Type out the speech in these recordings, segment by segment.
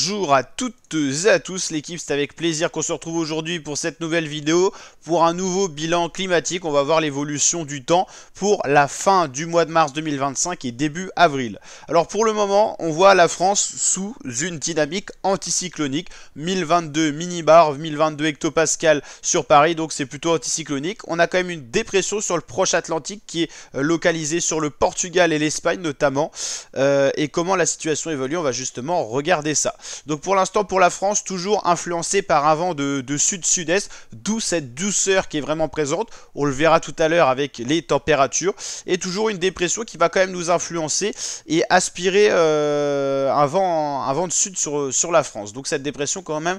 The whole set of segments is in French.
Bonjour à toutes et à tous l'équipe, c'est avec plaisir qu'on se retrouve aujourd'hui pour cette nouvelle vidéo, pour un nouveau bilan climatique. On va voir l'évolution du temps pour la fin du mois de mars 2025 et début avril. Alors pour le moment, on voit la France sous une dynamique anticyclonique, 1022 millibar, 1022 hectopascal sur Paris, donc c'est plutôt anticyclonique. On a quand même une dépression sur le proche Atlantique qui est localisée sur le Portugal et l'Espagne notamment. Et comment la situation évolue, on va justement regarder ça. Donc pour l'instant pour la France, toujours influencé par un vent de sud-sud-est, d'où cette douceur qui est vraiment présente. On le verra tout à l'heure avec les températures. Et toujours une dépression qui va quand même nous influencer et aspirer un vent de sud sur la France. Donc cette dépression quand même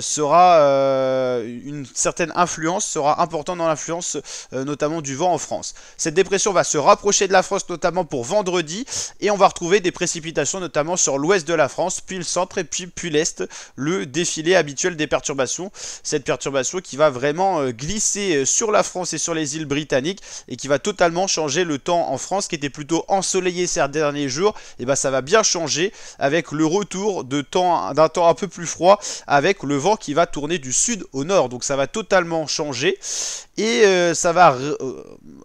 sera une certaine influence, sera importante dans l'influence notamment du vent en France. Cette dépression va se rapprocher de la France notamment pour vendredi et on va retrouver des précipitations notamment sur l'ouest de la France, puis le centre et puis l'est, le défilé habituel des perturbations. Cette perturbation qui va vraiment glisser sur la France et sur les îles britanniques et qui va totalement changer le temps en France qui était plutôt ensoleillé ces derniers jours. Et ben ça va bien changer avec le retour d'un temps un peu plus froid avec le vent qui va tourner du sud au nord. Donc ça va totalement changer et ça va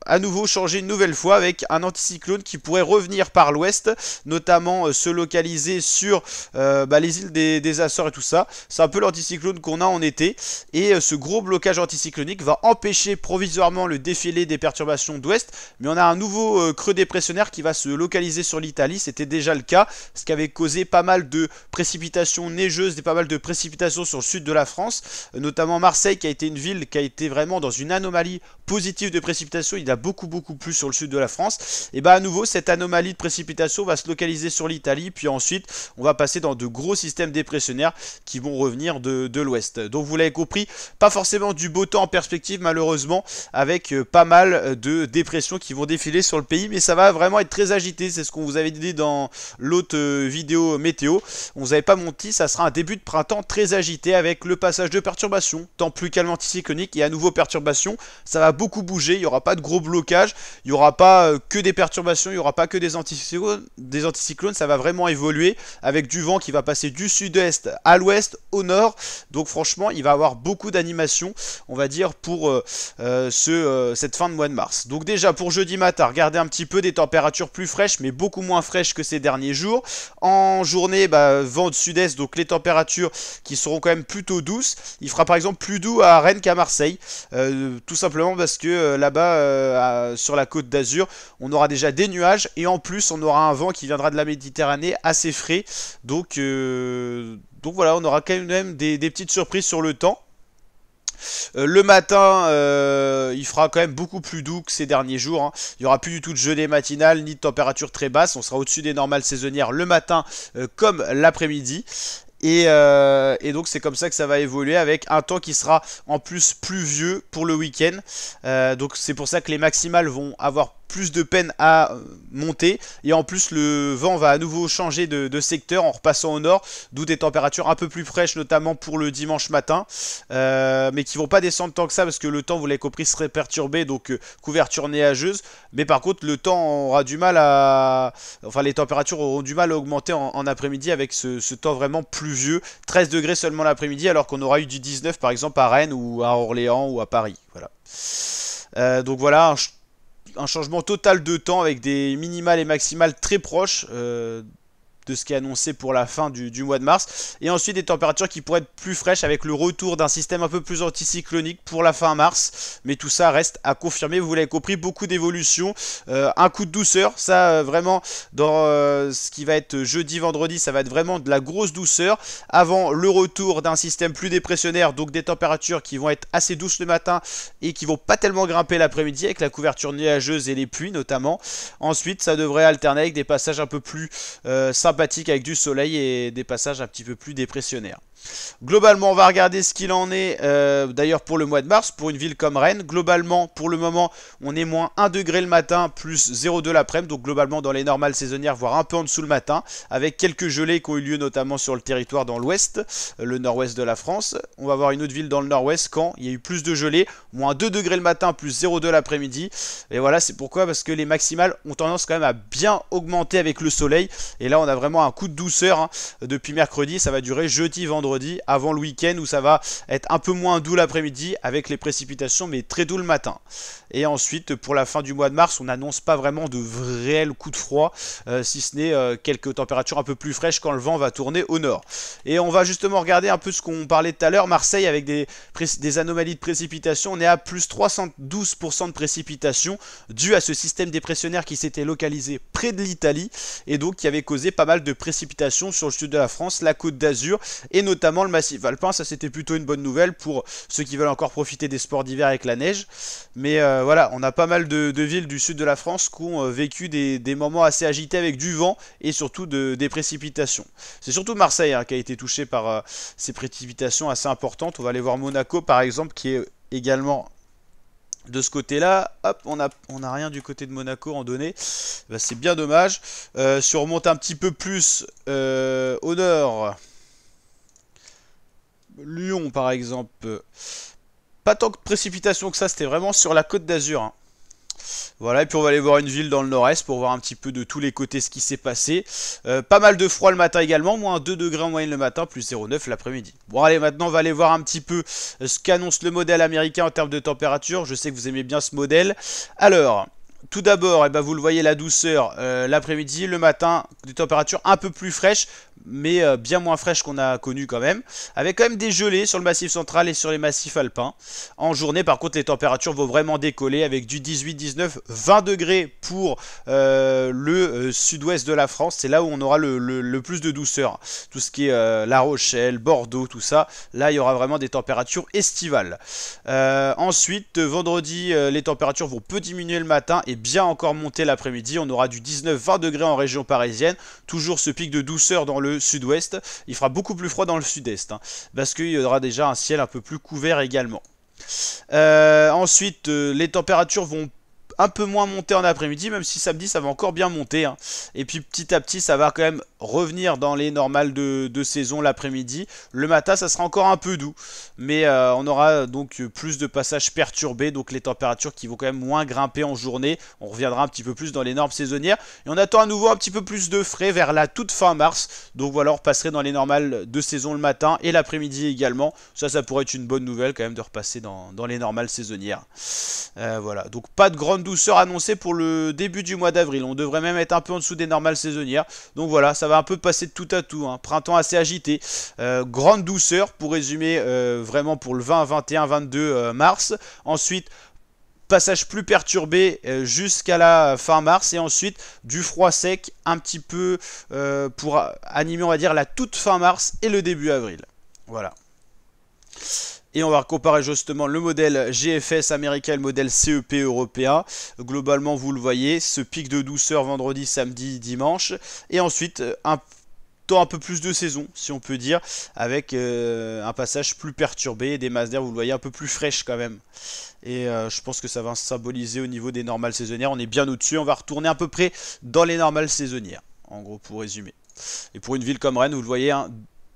à nouveau changer une nouvelle fois avec un anticyclone qui pourrait revenir par l'ouest, notamment se localiser sur les îles des Açores et tout ça. C'est un peu l'anticyclone qu'on a en été et ce gros blocage anticyclonique va empêcher provisoirement le défilé des perturbations d'ouest, mais on a un nouveau creux dépressionnaire qui va se localiser sur l'Italie. C'était déjà le cas, ce qui avait causé pas mal de précipitations neigeuses et pas mal de précipitations sur le sud de la France, notamment Marseille qui a été une ville qui a été vraiment dans une anomalie positive de précipitation. Il y a beaucoup plus sur le sud de la France. Et bah à nouveau cette anomalie de précipitation va se localiser sur l'Italie, puis ensuite on va passer dans de gros systèmes dépressionnaires qui vont revenir de l'ouest. Donc vous l'avez compris, pas forcément du beau temps en perspective malheureusement, avec pas mal de dépressions qui vont défiler sur le pays, mais ça va vraiment être très agité. C'est ce qu'on vous avait dit dans l'autre vidéo météo. On vous avait pas menti, ça sera un début de printemps très agité avec le passage de perturbations, temps plus calme anticyclonique et à nouveau perturbations. Ça va beaucoup bouger, il n'y aura pas de gros blocage, il n'y aura pas que des perturbations, il n'y aura pas que des anticyclones, ça va vraiment évoluer avec du vent qui va passer du sud-est à l'ouest, au nord. Donc franchement, il va y avoir beaucoup d'animation, on va dire, pour cette fin de mois de mars. Donc déjà pour jeudi matin, regardez un petit peu des températures plus fraîches, mais beaucoup moins fraîches que ces derniers jours. En journée, vent de sud-est, donc les températures qui seront quand même plutôt douces. Il fera par exemple plus doux à Rennes qu'à Marseille, tout simplement parce que là-bas, sur la côte d'Azur, on aura déjà des nuages et en plus on aura un vent qui viendra de la Méditerranée assez frais. Donc voilà, on aura quand même des petites surprises sur le temps. Le matin, il fera quand même beaucoup plus doux que ces derniers jours, hein. Il n'y aura plus du tout de gelée matinale ni de température très basse. On sera au-dessus des normales saisonnières le matin comme l'après-midi. Et donc c'est comme ça que ça va évoluer avec un temps qui sera en plus pluvieux pour le week-end. Donc c'est pour ça que les maximales vont avoir plus de peine à monter et en plus le vent va à nouveau changer de secteur en repassant au nord, d'où des températures un peu plus fraîches notamment pour le dimanche matin, mais qui vont pas descendre tant que ça parce que le temps, vous l'avez compris, serait perturbé, donc couverture nuageuse. Mais par contre le temps aura du mal à, enfin les températures auront du mal à augmenter en après-midi avec ce temps vraiment pluvieux, 13 degrés seulement l'après-midi alors qu'on aura eu du 19 par exemple à Rennes ou à Orléans ou à Paris. Voilà. Donc voilà, un changement total de temps avec des minimales et maximales très proches de ce qui est annoncé pour la fin du mois de mars. Et ensuite des températures qui pourraient être plus fraîches avec le retour d'un système un peu plus anticyclonique pour la fin mars. Mais tout ça reste à confirmer, vous l'avez compris, beaucoup d'évolutions. Un coup de douceur, ça vraiment dans ce qui va être jeudi, vendredi, ça va être vraiment de la grosse douceur. Avant le retour d'un système plus dépressionnaire, donc des températures qui vont être assez douces le matin et qui vont pas tellement grimper l'après-midi avec la couverture nuageuse et les pluies notamment. Ensuite ça devrait alterner avec des passages un peu plus sympathiques avec du soleil et des passages un petit peu plus dépressionnaires. Globalement, on va regarder ce qu'il en est d'ailleurs pour le mois de mars, pour une ville comme Rennes. Globalement, pour le moment, on est moins 1 degré le matin, plus 0,2 l'après-midi. Donc globalement, dans les normales saisonnières, voire un peu en dessous le matin, avec quelques gelées qui ont eu lieu notamment sur le territoire dans l'ouest, le nord-ouest de la France. On va voir une autre ville dans le nord-ouest, Caen. Il y a eu plus de gelées, moins 2 degrés le matin, plus 0,2 l'après-midi. Et voilà, c'est pourquoi, parce que les maximales ont tendance quand même à bien augmenter avec le soleil. Et là, on a vraiment un coup de douceur hein, depuis mercredi. Ça va durer jeudi, vendredi, avant le week-end où ça va être un peu moins doux l'après-midi avec les précipitations, mais très doux le matin. Et ensuite, pour la fin du mois de mars, on n'annonce pas vraiment de réels coups de froid, si ce n'est quelques températures un peu plus fraîches quand le vent va tourner au nord. Et on va justement regarder un peu ce qu'on parlait tout à l'heure, Marseille avec des anomalies de précipitation. On est à plus 312% de précipitation dû à ce système dépressionnaire qui s'était localisé près de l'Italie et donc qui avait causé pas mal de précipitations sur le sud de la France, la Côte d'Azur et notamment le massif alpin. Ça c'était plutôt une bonne nouvelle pour ceux qui veulent encore profiter des sports d'hiver avec la neige. Mais voilà, on a pas mal de villes du sud de la France qui ont vécu des moments assez agités avec du vent et surtout des précipitations. C'est surtout Marseille hein, qui a été touché par ces précipitations assez importantes. On va aller voir Monaco par exemple qui est également de ce côté-là. Hop, on a rien du côté de Monaco en données. Bah, c'est bien dommage. Si on remonte un petit peu plus au nord, Lyon par exemple, pas tant de précipitations que ça, c'était vraiment sur la Côte d'Azur hein. Voilà, et puis on va aller voir une ville dans le nord-est pour voir un petit peu de tous les côtés ce qui s'est passé. Pas mal de froid le matin également, moins 2 degrés en moyenne le matin, plus 0,9 l'après-midi. Bon allez, maintenant on va aller voir un petit peu ce qu'annonce le modèle américain en termes de température. Je sais que vous aimez bien ce modèle. Alors, tout d'abord, eh ben, vous le voyez, la douceur l'après-midi, le matin, des températures un peu plus fraîches, mais bien moins fraîches qu'on a connues quand même, avec quand même des gelées sur le massif central et sur les massifs alpins. En journée, par contre, les températures vont vraiment décoller avec du 18, 19, 20 degrés pour le sud-ouest de la France. C'est là où on aura le plus de douceur. Tout ce qui est La Rochelle, Bordeaux, tout ça, là, il y aura vraiment des températures estivales. Ensuite, vendredi, les températures vont peu diminuer le matin et bien encore monter l'après-midi. On aura du 19-20 degrés en région parisienne. Toujours ce pic de douceur dans le sud-ouest. Il fera beaucoup plus froid dans le sud-est. Hein, parce qu'il y aura déjà un ciel un peu plus couvert également. Ensuite, les températures vont un peu moins monter en après-midi, même si samedi ça va encore bien monter hein. Et puis petit à petit ça va quand même revenir dans les normales de saison l'après-midi. Le matin ça sera encore un peu doux, mais on aura donc plus de passages perturbés, donc les températures qui vont quand même moins grimper en journée. On reviendra un petit peu plus dans les normes saisonnières et on attend à nouveau un petit peu plus de frais vers la toute fin mars. Donc voilà, on repasserait dans les normales de saison le matin et l'après-midi également. Ça pourrait être une bonne nouvelle quand même de repasser dans les normales saisonnières. Voilà, donc pas de grande douceur annoncée pour le début du mois d'avril. On devrait même être un peu en dessous des normales saisonnières. Donc voilà, ça va un peu passer de tout à tout. Hein. Printemps assez agité. Grande douceur pour résumer vraiment pour le 20, 21, 22 mars. Ensuite, passage plus perturbé jusqu'à la fin mars. Et ensuite, du froid sec un petit peu pour animer, on va dire, la toute fin mars et le début avril. Voilà. Et on va comparer justement le modèle GFS américain et le modèle CEP européen. Globalement, vous le voyez, ce pic de douceur vendredi, samedi, dimanche. Et ensuite, un temps un peu plus de saison, si on peut dire, avec un passage plus perturbé, des masses d'air, vous le voyez, un peu plus fraîches quand même. Et je pense que ça va symboliser au niveau des normales saisonnières. On est bien au-dessus, on va retourner à peu près dans les normales saisonnières, en gros, pour résumer. Et pour une ville comme Rennes, vous le voyez, hein,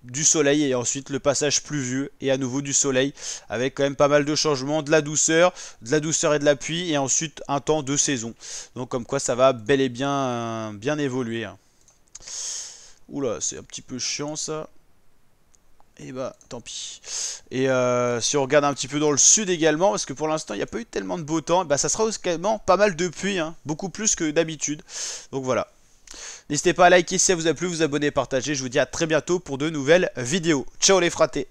du soleil et ensuite le passage pluvieux et à nouveau du soleil avec quand même pas mal de changements, de la douceur et de la pluie et ensuite un temps de saison. Donc comme quoi ça va bel et bien bien évoluer. Hein. Oula, c'est un petit peu chiant ça. Et bah tant pis. Et si on regarde un petit peu dans le sud également, parce que pour l'instant il n'y a pas eu tellement de beau temps, bah ça sera également pas mal de pluie, hein, beaucoup plus que d'habitude. Donc voilà. N'hésitez pas à liker si ça vous a plu, vous abonner, partager. Je vous dis à très bientôt pour de nouvelles vidéos. Ciao les fratés!